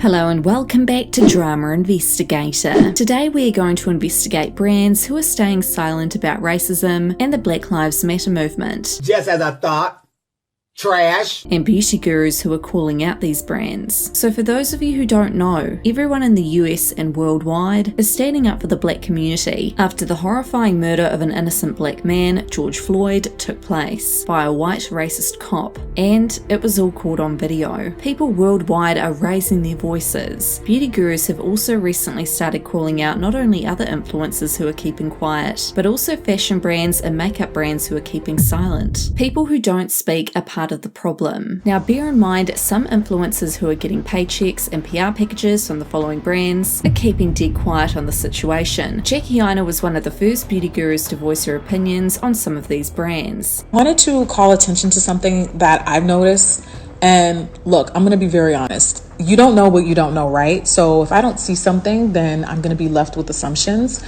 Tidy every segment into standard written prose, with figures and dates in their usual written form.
Hello and welcome back to Drama Investigator. Today we are going to investigate brands who are staying silent about racism and the Black Lives Matter movement. Just as a thought. Trash. And beauty gurus who are calling out these brands. So for those of you who don't know, everyone in the US and worldwide is standing up for the black community after the horrifying murder of an innocent black man, George Floyd, took place by a white racist cop. And it was all caught on video. People worldwide are raising their voices. Beauty gurus have also recently started calling out not only other influencers who are keeping quiet, but also fashion brands and makeup brands who are keeping silent. People who don't speak are part of the problem. Now bear in mind, some influencers who are getting paychecks and PR packages from the following brands are keeping dead quiet on the situation. Keanu was one of the first beauty gurus to voice her opinions on some of these brands. I wanted to call attention to something that I've noticed, and look, I'm gonna be very honest. You don't know what you don't know, right? So if I don't see something, then I'm gonna be left with assumptions.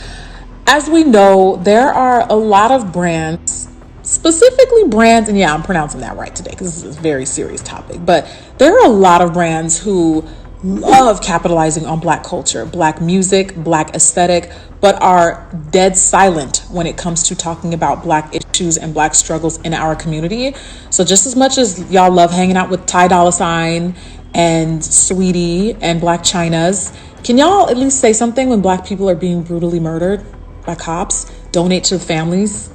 As we know, there are a lot of brands, specifically brands, and yeah, I'm pronouncing that right today because this is a very serious topic, but there are a lot of brands who love capitalizing on black culture, black music, black aesthetic, but are dead silent when it comes to talking about black issues and black struggles in our community. So just as much as y'all love hanging out with Ty Dolla $ign and Sweetie and Black Chynas, can y'all at least say something when black people are being brutally murdered by cops? Donate to the families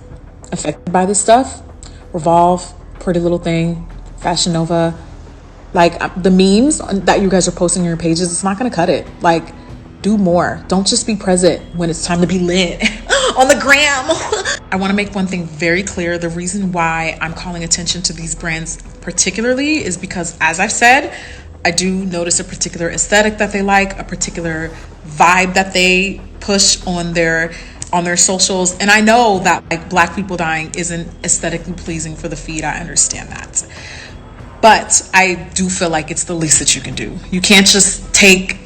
affected by this stuff. Revolve, Pretty Little Thing, Fashion Nova, like the memes that you guys are posting on your pages, it's not gonna cut it. Like, do more. Don't just be present when it's time to be lit on the gram. I want to make one thing very clear. The reason why I'm calling attention to these brands particularly is because, as I've said, I do notice a particular aesthetic that they like, a particular vibe that they push on their socials. And I know that like black people dying isn't aesthetically pleasing for the feed. I understand that. But I do feel like it's the least that you can do. You can't just pick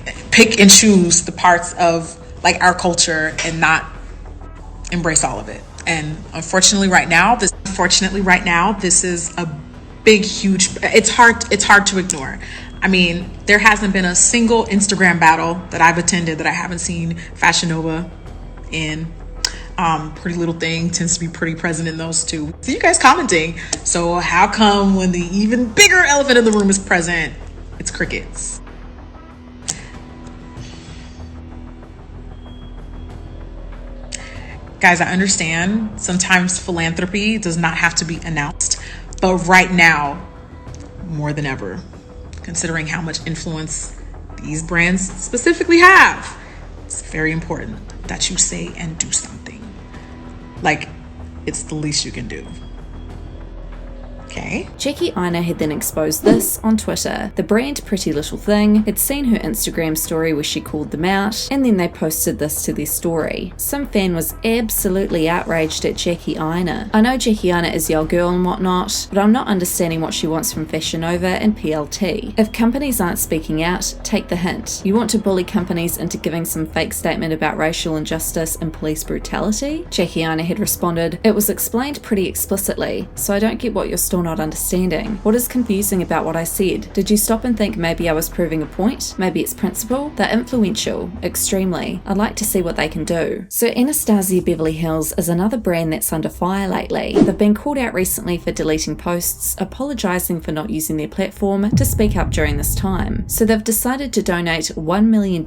and choose the parts of like our culture and not embrace all of it. And unfortunately right now, this is a big, huge, it's hard to ignore. I mean, there hasn't been a single Instagram battle that I've attended that I haven't seen Fashion Nova in. Pretty Little Thing tends to be pretty present in those too. So you guys commenting. So how come when the even bigger elephant in the room is present, it's crickets? Guys, I understand sometimes philanthropy does not have to be announced, but right now, more than ever, considering how much influence these brands specifically have, it's very important that you say and do something. Like, it's the least you can do. Okay. Keanu had then exposed this on Twitter. The brand Pretty Little Thing had seen her Instagram story where she called them out, and then they posted this to their story. Some fan was absolutely outraged at Keanu. I know Keanu is your girl and whatnot, but I'm not understanding what she wants from Fashion Nova and PLT. If companies aren't speaking out, take the hint. You want to bully companies into giving some fake statement about racial injustice and police brutality? Keanu had responded, "It was explained pretty explicitly, so I don't get what you're still not understanding. What is confusing about what I said? Did you stop and think maybe I was proving a point? Maybe it's principle? They're influential, extremely. I'd like to see what they can do." So Anastasia Beverly Hills is another brand that's under fire lately. They've been called out recently for deleting posts, apologizing for not using their platform to speak up during this time. So they've decided to donate $1 million,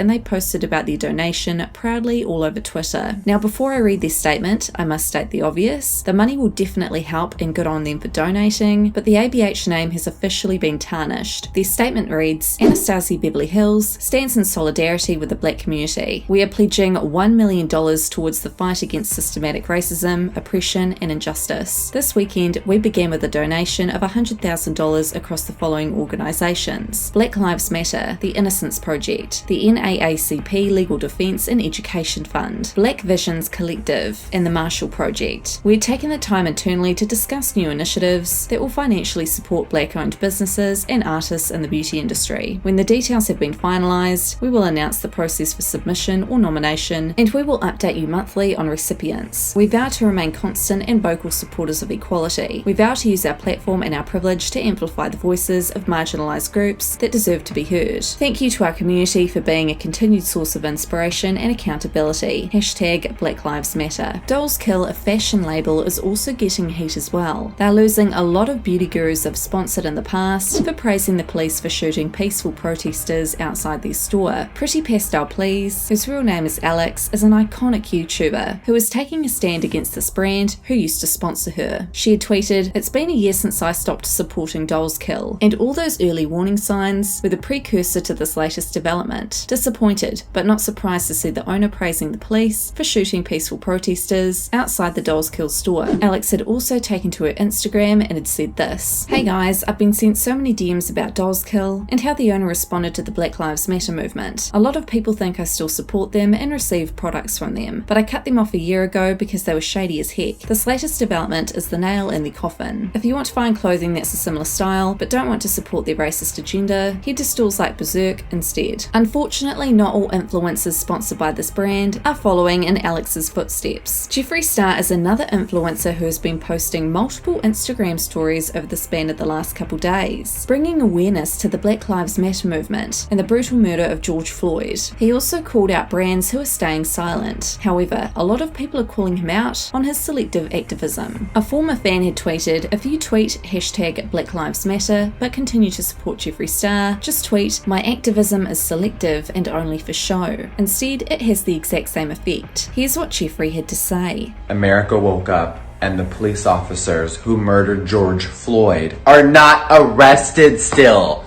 and they posted about their donation proudly all over Twitter. Now before I read their statement, I must state the obvious. The money will definitely help, and good on them for donating, but the ABH name has officially been tarnished. Their statement reads, "Anastasia Beverly Hills stands in solidarity with the black community. We are pledging $1 million towards the fight against systematic racism, oppression, and injustice. This weekend, we began with a donation of $100,000 across the following organizations: Black Lives Matter, the Innocence Project, the NAACP Legal Defense and Education Fund, Black Visions Collective, and the Marshall Project. We're taking the time internally to discuss new initiatives initiatives that will financially support Black-owned businesses and artists in the beauty industry. When the details have been finalised, we will announce the process for submission or nomination, and we will update you monthly on recipients. We vow to remain constant and vocal supporters of equality. We vow to use our platform and our privilege to amplify the voices of marginalised groups that deserve to be heard. Thank you to our community for being a continued source of inspiration and accountability. Hashtag Black Lives Matter. Dolls Kill, a fashion label, is also getting heat as well. They're losing a lot of beauty gurus they've sponsored in the past for praising the police for shooting peaceful protesters outside their store. Pretty Pastel Please, whose real name is Alex, is an iconic YouTuber who is taking a stand against this brand who used to sponsor her. She had tweeted, "It's been a year since I stopped supporting Dolls Kill, and all those early warning signs were the precursor to this latest development. Disappointed, but not surprised to see the owner praising the police for shooting peaceful protesters outside the Dolls Kill store." Alex had also taken to her Instagram and had said this: "Hey guys, I've been sent so many DMs about Dolls Kill and how the owner responded to the Black Lives Matter movement. A lot of people think I still support them and receive products from them, but I cut them off a year ago because they were shady as heck. This latest development is the nail in the coffin. If you want to find clothing that's a similar style but don't want to support their racist agenda, head to stores like Berserk instead." Unfortunately, not all influencers sponsored by this brand are following in Alex's footsteps. Jeffree Star is another influencer who has been posting multiple Instagram stories over the span of the last couple days, bringing awareness to the Black Lives Matter movement and the brutal murder of George Floyd. He also called out brands who are staying silent. However, a lot of people are calling him out on his selective activism. A former fan had tweeted, "If you tweet hashtag Black Lives Matter but continue to support Jeffree Star, just tweet, 'My activism is selective and only for show.' Instead, it has the exact same effect." Here's what Jeffree had to say. America woke up and the police officers who murdered George Floyd are not arrested still.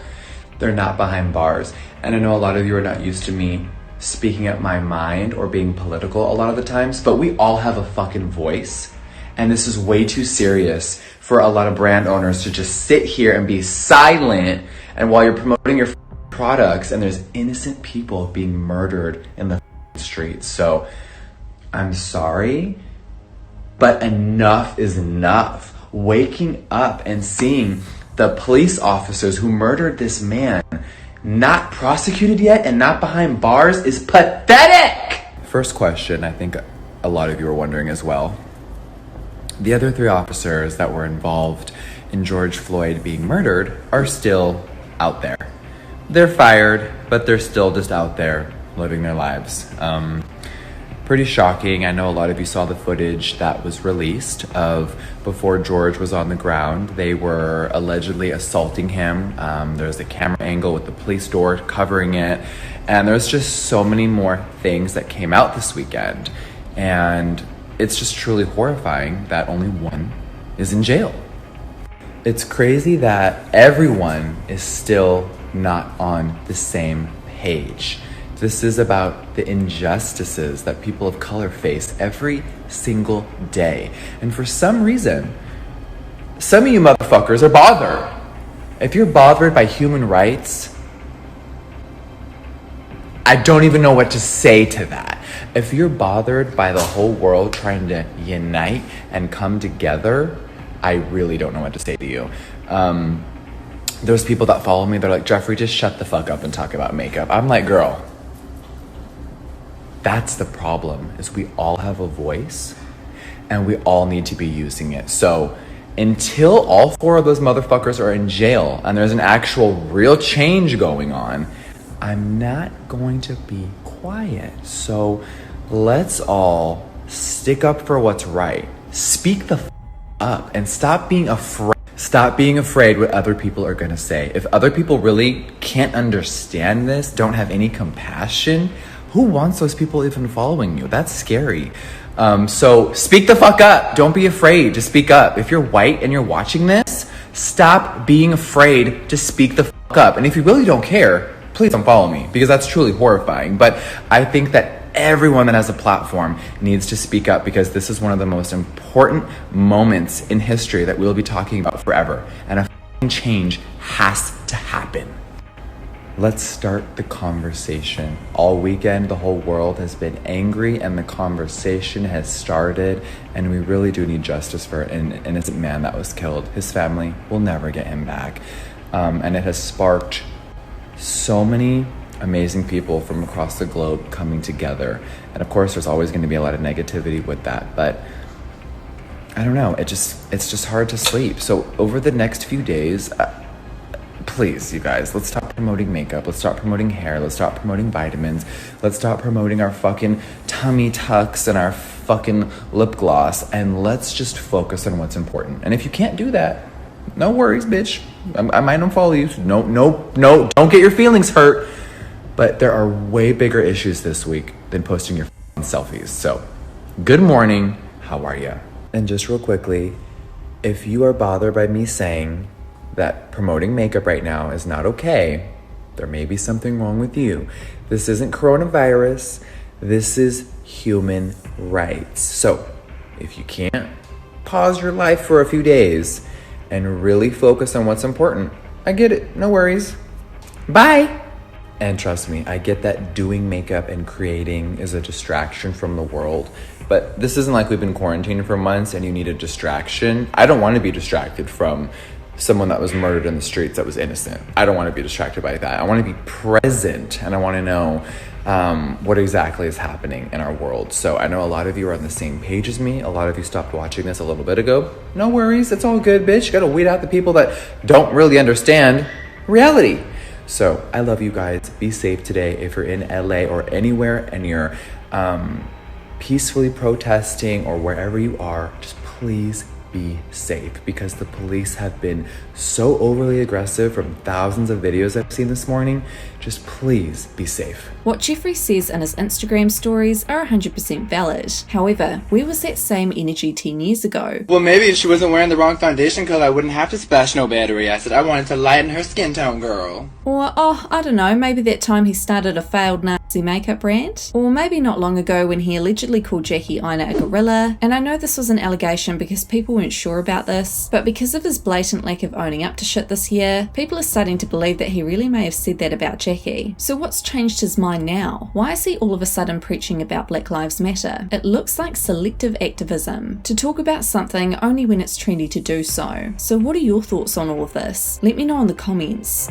They're not behind bars. And I know a lot of you are not used to me speaking up my mind or being political a lot of the times, but we all have a fucking voice. And this is way too serious for a lot of brand owners to just sit here and be silent, and while you're promoting your products and there's innocent people being murdered in the streets. So I'm sorry, but enough is enough. Waking up and seeing the police officers who murdered this man not prosecuted yet and not behind bars is pathetic. First question, I think a lot of you are wondering as well. The other 3 officers that were involved in George Floyd being murdered are still out there. They're fired, but they're still just out there living their lives. Pretty shocking. I know a lot of you saw the footage that was released of before George was on the ground. They were allegedly assaulting him. There's a camera angle with the police door covering it. And there's just so many more things that came out this weekend. And it's just truly horrifying that only one is in jail. It's crazy that everyone is still not on the same page. This is about the injustices that people of color face every single day. And for some reason, some of you motherfuckers are bothered. If you're bothered by human rights, I don't even know what to say to that. If you're bothered by the whole world trying to unite and come together, I really don't know what to say to you. There's people that follow me, they're like, "Jeffree, just shut the fuck up and talk about makeup." I'm like, girl, that's the problem, is we all have a voice and we all need to be using it. So until all 4 of those motherfuckers are in jail and there's an actual real change going on, I'm not going to be quiet. So let's all stick up for what's right. Speak the up and stop being afraid. Stop being afraid what other people are gonna say. If other people really can't understand this, don't have any compassion, who wants those people even following you? That's scary. So speak the fuck up. Don't be afraid to speak up. If you're white and you're watching this, stop being afraid to speak the fuck up. And if you really don't care, please don't follow me, because that's truly horrifying. But I think that everyone that has a platform needs to speak up, because this is one of the most important moments in history that we'll be talking about forever. And a change has to happen. Let's start the conversation. All weekend, the whole world has been angry and the conversation has started, and we really do need justice for an innocent man that was killed. His family will never get him back. And it has sparked so many amazing people from across the globe coming together. And of course, there's always going to be a lot of negativity with that, but I don't know, it's just hard to sleep. So over the next few days, please, you guys, let's stop promoting makeup. Let's stop promoting hair. Let's stop promoting vitamins. Let's stop promoting our fucking tummy tucks and our fucking lip gloss. And let's just focus on what's important. And if you can't do that, no worries, bitch. I might unfollow you. No, don't get your feelings hurt. But there are way bigger issues this week than posting your selfies. So, good morning. How are you? And just real quickly, if you are bothered by me saying that promoting makeup right now is not okay, there may be something wrong with you. This isn't coronavirus. This is human rights. So if you can't pause your life for a few days and really focus on what's important, I get it. No worries. Bye. And trust me, I get that doing makeup and creating is a distraction from the world. But this isn't like we've been quarantined for months and you need a distraction. I don't want to be distracted from someone that was murdered in the streets that was innocent. I don't want to be distracted by that. I want to be present, and I want to know what exactly is happening in our world. So I know a lot of you are on the same page as me. A lot of you stopped watching this a little bit ago. No worries, it's all good, bitch. You gotta weed out the people that don't really understand reality. So I love you guys. Be safe today. If you're in LA or anywhere and you're peacefully protesting or wherever you are, just please be safe, because the police have been so overly aggressive from thousands of videos I've seen this morning. Just please be safe. What Jeffrey says in his Instagram stories are 100% valid. However, where was that same energy 10 years ago? Well, maybe if she wasn't wearing the wrong foundation color, I wouldn't have to splash no battery acid. I wanted to lighten her skin tone, girl. Or, I don't know, maybe that time he started a failed Nazi makeup brand? Or maybe not long ago when he allegedly called Jackie Aina a gorilla. And I know this was an allegation because people weren't sure about this, but because of his blatant lack of owning up to shit this year, people are starting to believe that he really may have said that about Jackie. So what's changed his mind now? Why is he all of a sudden preaching about Black Lives Matter? It looks like selective activism, to talk about something only when it's trendy to do so. So what are your thoughts on all of this? Let me know in the comments.